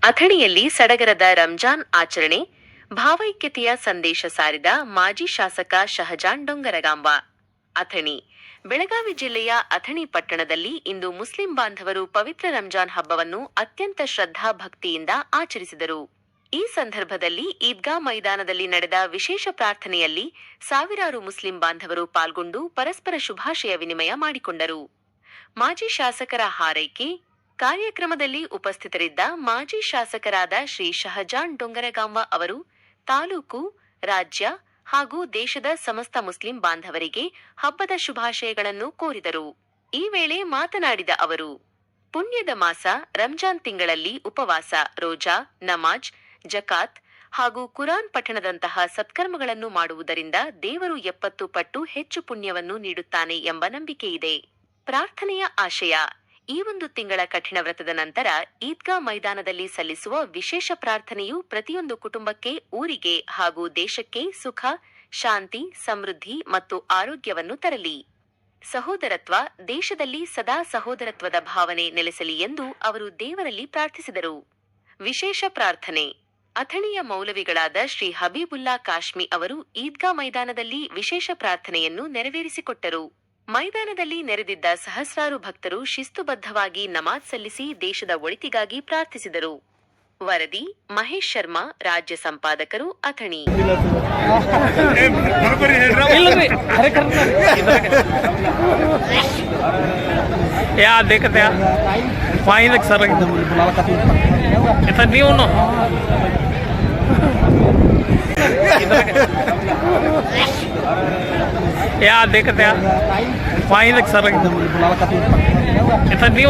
ಅಥಣಿಯಲ್ಲಿ ಸಡಗರದ ರಂಜಾನ್ ಆಚರಣೆ, ಭಾವೈಕ್ಯತೆಯ ಸಂದೇಶ ಸಾರಿದ ಮಾಜಿ ಶಾಸಕ ಶಹಜಾನ್ ಡೊಂಗರಗಾಂಬ. ಅಥಣಿ, ಬೆಳಗಾವಿ ಜಿಲ್ಲೆಯ ಅಥಣಿ ಪಟ್ಟಣದಲ್ಲಿ ಇಂದು ಮುಸ್ಲಿಂ ಬಾಂಧವರು ಪವಿತ್ರ ರಂಜಾನ್ ಹಬ್ಬವನ್ನು ಅತ್ಯಂತ ಶ್ರದ್ಧಾ ಭಕ್ತಿಯಿಂದ ಆಚರಿಸಿದರು. ಈ ಸಂದರ್ಭದಲ್ಲಿ ಈದ್ಗಾ ಮೈದಾನದಲ್ಲಿ ನಡೆದ ವಿಶೇಷ ಪ್ರಾರ್ಥನೆಯಲ್ಲಿ ಸಾವಿರಾರು ಮುಸ್ಲಿಂ ಬಾಂಧವರು ಪಾಲ್ಗೊಂಡು ಪರಸ್ಪರ ಶುಭಾಶಯ ವಿನಿಮಯ ಮಾಡಿಕೊಂಡರು. ಮಾಜಿ ಶಾಸಕರ ಹಾರೈಕೆ ಕಾರ್ಯಕ್ರಮದಲ್ಲಿ ಉಪಸ್ಥಿತರಿದ್ದ ಮಾಜಿ ಶಾಸಕರಾದ ಶ್ರೀ ಶಹಜಾನ್ ಡೊಂಗರಗಾಂವ ಅವರು ತಾಲೂಕು, ರಾಜ್ಯ ಹಾಗೂ ದೇಶದ ಸಮಸ್ತ ಮುಸ್ಲಿಂ ಬಾಂಧವರಿಗೆ ಹಬ್ಬದ ಶುಭಾಶಯಗಳನ್ನು ಕೋರಿದರು. ಈ ವೇಳೆ ಮಾತನಾಡಿದ ಅವರು, ಪುಣ್ಯದ ಮಾಸ ರಂಜಾನ್ ತಿಂಗಳಲ್ಲಿ ಉಪವಾಸ, ರೋಜಾ, ನಮಾಜ್, ಜಕಾತ್ ಹಾಗೂ ಕುರಾನ್ ಪಠಣದಂತಹ ಸತ್ಕರ್ಮಗಳನ್ನು ಮಾಡುವುದರಿಂದ ದೇವರು 70 ಪಟ್ಟು ಹೆಚ್ಚು ಪುಣ್ಯವನ್ನು ನೀಡುತ್ತಾನೆ ಎಂಬ ನಂಬಿಕೆಯಿದೆ. ಪ್ರಾರ್ಥನೆಯ ಆಶಯ: ಈ ಒಂದು ತಿಂಗಳ ಕಠಿಣ ವ್ರತದ ನಂತರ ಈದ್ಗಾ ಮೈದಾನದಲ್ಲಿ ಸಲ್ಲಿಸುವ ವಿಶೇಷ ಪ್ರಾರ್ಥನೆಯು ಪ್ರತಿಯೊಂದು ಕುಟುಂಬಕ್ಕೆ, ಊರಿಗೆ ಹಾಗೂ ದೇಶಕ್ಕೆ ಸುಖ, ಶಾಂತಿ, ಸಮೃದ್ಧಿ ಮತ್ತು ಆರೋಗ್ಯವನ್ನು ತರಲಿ. ಸಹೋದರತ್ವ: ದೇಶದಲ್ಲಿ ಸದಾ ಸಹೋದರತ್ವದ ಭಾವನೆ ನೆಲೆಸಲಿ ಎಂದು ಅವರು ದೇವರಲ್ಲಿ ಪ್ರಾರ್ಥಿಸಿದರು. ವಿಶೇಷ ಪ್ರಾರ್ಥನೆ: ಅಥಣಿಯ ಮೌಲವಿಗಳಾದ ಶ್ರೀ ಹಬೀಬುಲ್ಲಾ ಕಾಶ್ಮಿ ಅವರು ಈದ್ಗಾ ಮೈದಾನದಲ್ಲಿ ವಿಶೇಷ ಪ್ರಾರ್ಥನೆಯನ್ನು ನೆರವೇರಿಸಿಕೊಟ್ಟರು. ಮೈದಾನದಲ್ಲಿ ನೆರೆದಿದ್ದ ಸಹಸ್ರಾರು ಭಕ್ತರು ಶಿಸ್ತುಬದ್ಧವಾಗಿ ನಮಾಜ್ ಸಲ್ಲಿಸಿ ದೇಶದ ಒಳಿತಿಗಾಗಿ ಪ್ರಾರ್ಥಿಸಿದರು. ವರದಿ: ಮಹೇಶ್ ಶರ್ಮಾ, ರಾಜ್ಯ ಸಂಪಾದಕರು, ಅಥಣಿ. या देखते हैं वहीं तक सर इतना नहीं